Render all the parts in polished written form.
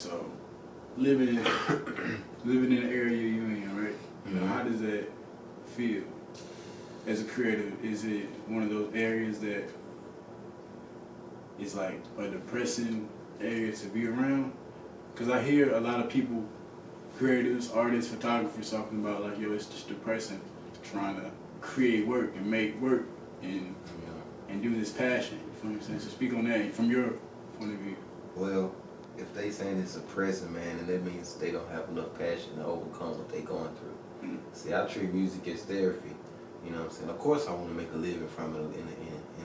So, living in living in the area you're in, right? You know, how does that feel as a creative? Is it one of those areas that is like a depressing area to be around? Because I hear a lot of people, creatives, artists, photographers, talking about like, yo, it's just depressing trying to create work and make work and and do this passion. You feel what I'm saying? So speak on that from your point of view. Well, if they saying it's suppressing, man, and that means they don't have enough passion to overcome what they going through. See, I treat music as therapy. You know what I'm saying? Of course, I want to make a living from it in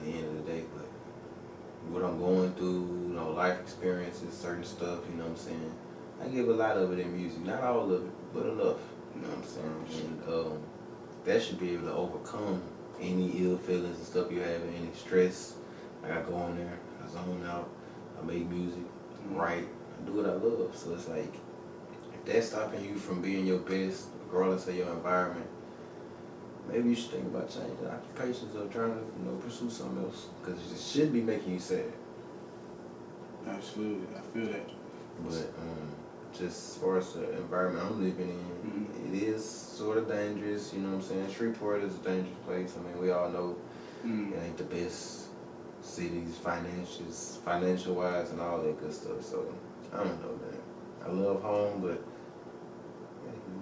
the end of the day, but what I'm going through, you know, life experiences, certain stuff, you know what I'm saying? I give a lot of it in music, not all of it, but enough. You know what I'm saying? And that should be able to overcome any ill feelings and stuff you're having, any stress. Like I go on there, I zone out, I make music, write, I do what I love. So it's like, if that's stopping you from being your best, regardless of your environment, maybe you should think about changing occupations or trying to, you know, pursue something else. Because it should be making you sad. Absolutely, I feel that. But just as far as the environment I'm living in, it is sort of dangerous, you know what I'm saying? Shreveport is a dangerous place. I mean, we all know it ain't the best cities, financial-wise and all that good stuff. So, I don't know, man. I love home, but,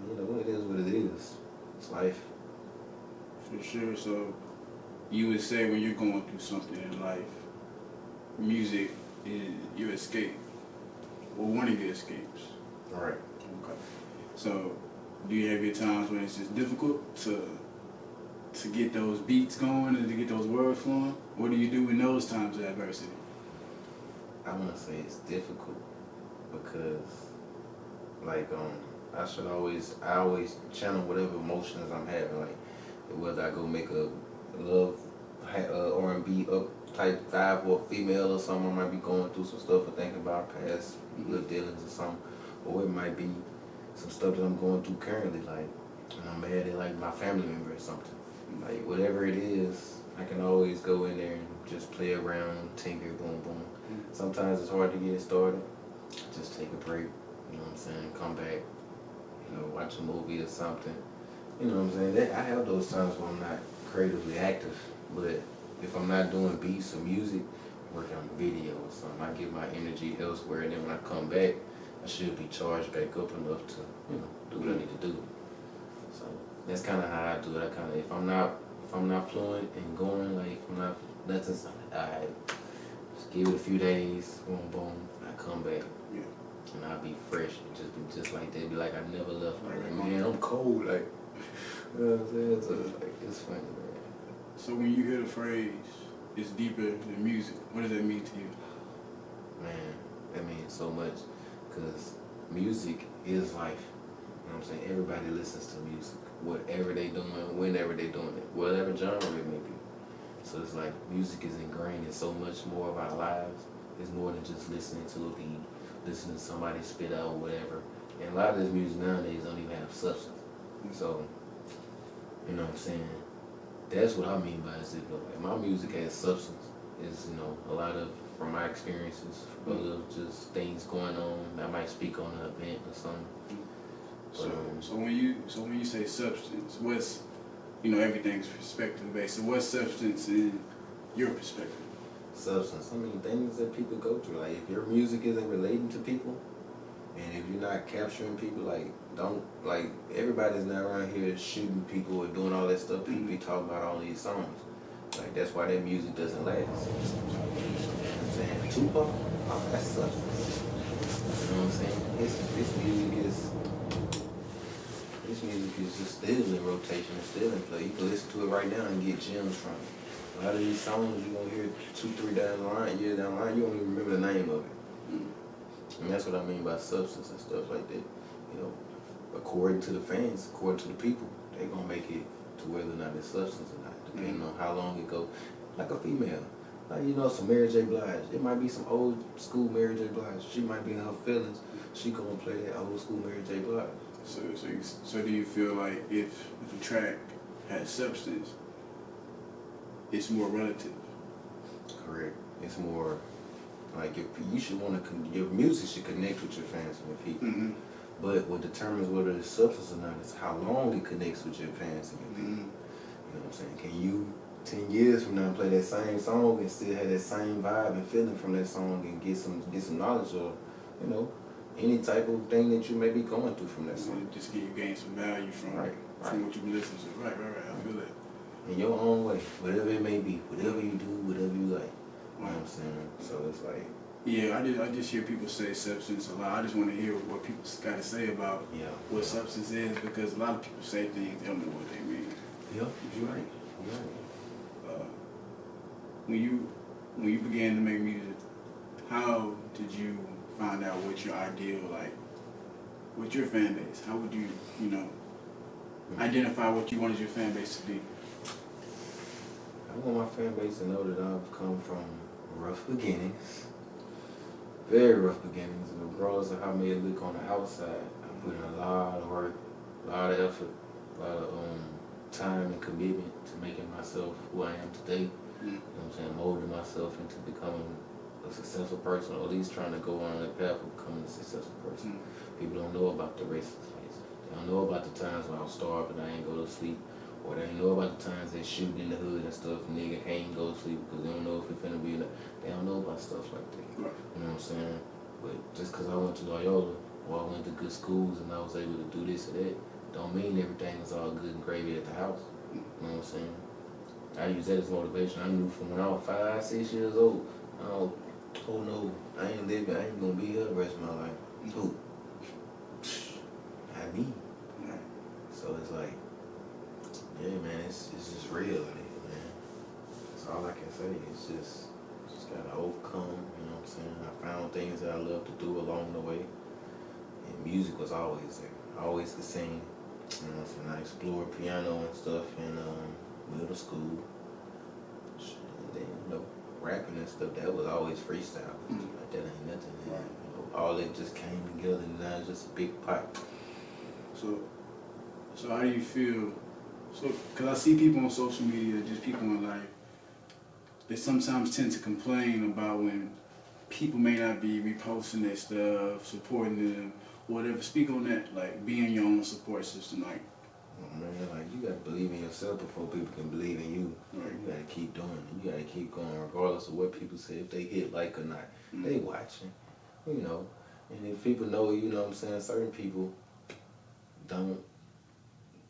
you know, it is what it is. It's life. For sure. So, you would say when you're going through something in life, music is your escape, or one of your escapes. All right. Okay. So, do you have your times when it's just difficult to get those beats going and to get those words flowing? What do you do in those times of adversity? I want to say it's difficult because, like, I always channel whatever emotions I'm having. Like, whether I go make a love R&B up type vibe or a female or something, I might be going through some stuff or thinking about past little dealings or something, or it might be some stuff that I'm going through currently, like, and I'm mad at like my family member or something. Like, whatever it is, I can always go in there and just play around, tinker, boom, boom. Sometimes it's hard to get it started. Just take a break, you know what I'm saying? Come back, you know, watch a movie or something. You know what I'm saying? I have those times where I'm not creatively active, but if I'm not doing beats or music, working on a video or something, I get my energy elsewhere, and then when I come back, I should be charged back up enough to, you know, do what I need to do. So that's kind of how I do it. If I'm not fluent and going, like, if I'm not nothing, I just give it a few days, boom, boom, I come back. And I'll be fresh and just be just like that. Be like I never left. Like, man, I'm cold. Like, you know what I'm saying? So it's like, it's funny, man. So when you hear the phrase, it's deeper than music, what does that mean to you? Man, that means so much. Because music is life. You know what I'm saying? Everybody listens to music. Whatever they doing, whenever they doing it. Whatever genre it may be. So it's like music is ingrained in so much more of our lives. It's more than just listening to a beat, listening to somebody spit out or whatever. And a lot of this music nowadays don't even have substance. So, you know what I'm saying? That's what I mean by it. Like, my music has substance. It's, you know, a lot of, from my experiences, of just things going on. I might speak on an event or something. So when you say substance, what's, you know, everything's perspective based. So what substance in your perspective? Substance. I mean, things that people go through. Like, if your music isn't relating to people, and if you're not capturing people, like everybody's not around here shooting people or doing all that stuff people be talking about on these songs. Like, that's why that music doesn't last. You know what I'm saying? Tupac, oh, that's substance. You know what I'm saying? This music is just still in rotation and still in play. You can listen to it right now and get gems from it. A lot of these songs you're gonna hear 2-3 years down the line, you don't even remember the name of it. And that's what I mean by substance and stuff like that. You know, according to the fans, according to the people, they're gonna make it to whether or not it's substance or not, depending on how long it goes. Like a female. Like, you know, some Mary J. Blige. It might be some old school Mary J. Blige. She might be in her feelings. She gonna play that old school Mary J. Blige. So do you feel like if a track has substance, it's more relative? Correct. It's more Like you should want to, your music should connect with your fans and your people. Mm-hmm. But what determines whether it's substance or not is how long it connects with your fans and your people. Mm-hmm. You know what I'm saying? Can you 10 years from now play that same song and still have that same vibe and feeling from that song and get some knowledge or, you know, any type of thing that you may be going through from that song? Just get you gain some value from Right. from what you've been listening to. Right. I feel that. In your own way, whatever it may be, whatever you do, whatever you like. You know what I'm saying? So it's like, Yeah, I just hear people say substance a lot. I just want to hear what people got to say about yeah. what substance is, because a lot of people say things, they don't know what they mean. Yeah, you're right. You're right. When you began to make music, how did you find out what your ideal, like, what's your fan base? How would you, identify what you wanted your fan base to be? I want my fan base to know that I've come from rough beginnings, very rough beginnings, and regardless of how may it look on the outside, I put in a lot of work, a lot of effort, a lot of time and commitment to making myself who I am today. Mm. You know what I'm saying? Molding myself into becoming a successful person, or at least trying to go on that path of becoming a successful person. Mm. People don't know about the racist face. They don't know about the times when I was starving and I ain't go to sleep. Or they don't know about the times they shooting in the hood and stuff, and nigga can't go to sleep because they don't know if it's finna be enough. They don't know about stuff like that. Right. You know what I'm saying? But just because I went to Loyola, or I went to good schools and I was able to do this or that, don't mean everything is all good and gravy at the house. You know what I'm saying? I use that as motivation. I knew from when I was 5, 6 years old, oh no, I ain't gonna be here the rest of my life. Who? Not me. Right. So it's like, yeah, man, it's just real, man. That's all I can say. It's just gotta overcome, you know what I'm saying? I found things that I love to do along the way. And music was always there. I always could sing. You know what I'm saying? I explored piano and stuff in middle school. And then, rapping and stuff, that was always freestyle. Like, that ain't nothing. Right. All that just came together and now it's just a big pot. So how do you feel? So, because I see people on social media, just people in life, they sometimes tend to complain about when people may not be reposting their stuff, supporting them, whatever. Speak on that, like being your own support system, like. Oh, man, like, you gotta believe in yourself before people can believe in you. Right. You gotta keep doing it. You gotta keep going regardless of what people say, if they hit like or not. They watching, And if people know, you know what I'm saying, certain people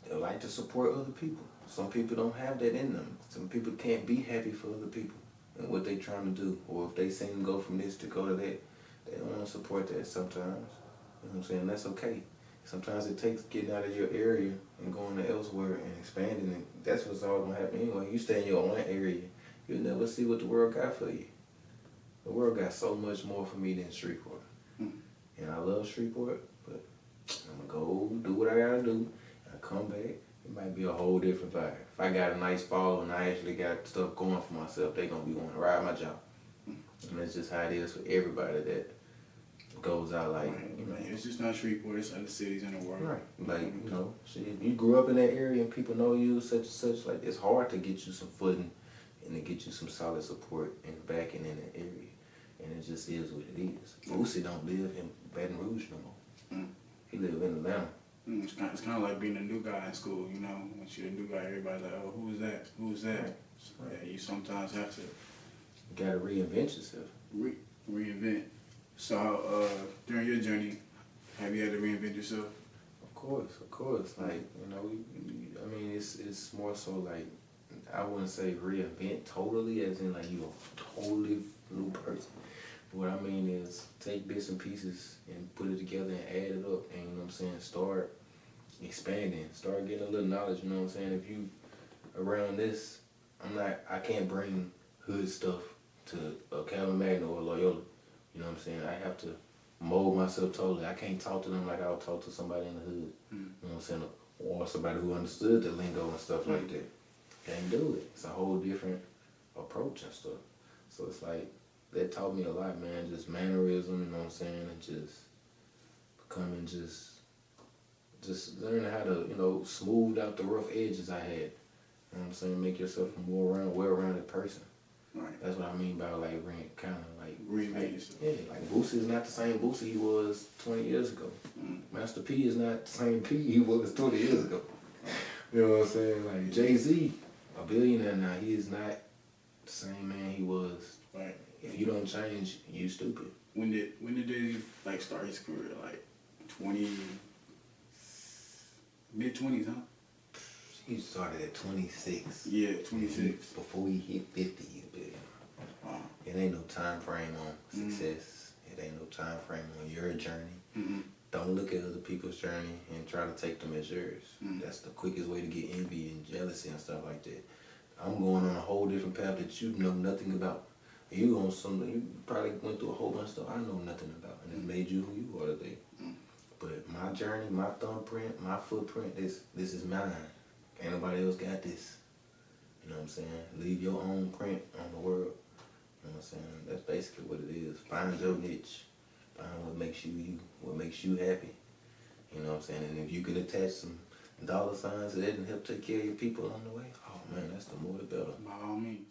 they like to support other people. Some people don't have that in them. Some people can't be happy for other people and what they trying to do. Or if they see them go from this to go to that, they don't want to support that sometimes. You know what I'm saying? That's okay. Sometimes it takes getting out of your area and going to elsewhere and expanding it. That's what's all gonna happen anyway. You stay in your own area, you'll never see what the world got for you. The world got so much more for me than Shreveport. And I love Shreveport, but I'm gonna go do what I gotta do. I come back, it might be a whole different vibe. If I got a nice follow and I actually got stuff going for myself, they gonna be wanting to ride my job. And that's just how it is for everybody that goes out like, It's just not Shreveport, it's other cities in the world. Right. Like, shit, if you grew up in that area and people know you such and such, like, it's hard to get you some footing and to get you some solid support and backing in that area. And it just is what it is. Boosie don't live in Baton Rouge no more. He live in Atlanta. It's kind of like being a new guy in school, Once you're a new guy, everybody's like, oh, who's that? Who's that? Right. Yeah, you sometimes have to You gotta reinvent yourself. reinvent. So during your journey, have you had to reinvent yourself? Of course. Like, it's more so like, I wouldn't say reinvent totally, as in like you a totally new person. What I mean is take bits and pieces and put it together and add it up, and you know what I'm saying, start expanding, start getting a little knowledge, you know what I'm saying? If you around this, I can't bring hood stuff to a Calvin Magna or Loyola, you know what I'm saying? I have to mold myself totally. I can't talk to them like I would talk to somebody in the hood, you know what I'm saying? Or somebody who understood the lingo and stuff like that. Can't do it. It's a whole different approach and stuff. So it's like, that taught me a lot, man. Just mannerism, you know what I'm saying? And just becoming just learning how to, smooth out the rough edges I had. You know what I'm saying? Make yourself a more well-rounded person. Right. That's what I mean by like kind of like Remade like, stuff. yeah, like Boosie is not the same Boosie he was 20 years ago. Master P is not the same P he was 20 years ago. You know what I'm saying? Like Jay-Z, a billionaire now, he is not the same man he was. Right. If you don't change, you stupid. When did Jay-Z like start his career? Like 20, mid-20s, huh? He started at 26. Yeah, 26. Before he hit 50, he's a billionaire. Wow. It ain't no time frame on success. It ain't no time frame on your journey. Don't look at other people's journey and try to take them as yours. That's the quickest way to get envy and jealousy and stuff like that. I'm going on a whole different path that you know nothing about. You on something you probably went through a whole bunch of stuff I know nothing about, and it made you who you are today. But my journey, my thumbprint, my footprint, this is mine. Ain't nobody else got this. You know what I'm saying? Leave your own print on the world. You know what I'm saying? That's basically what it is. Find your niche. Find what makes you you, what makes you happy. You know what I'm saying? And if you could attach some dollar signs to that and help take care of your people on the way, oh man, that's the more the better. By all means.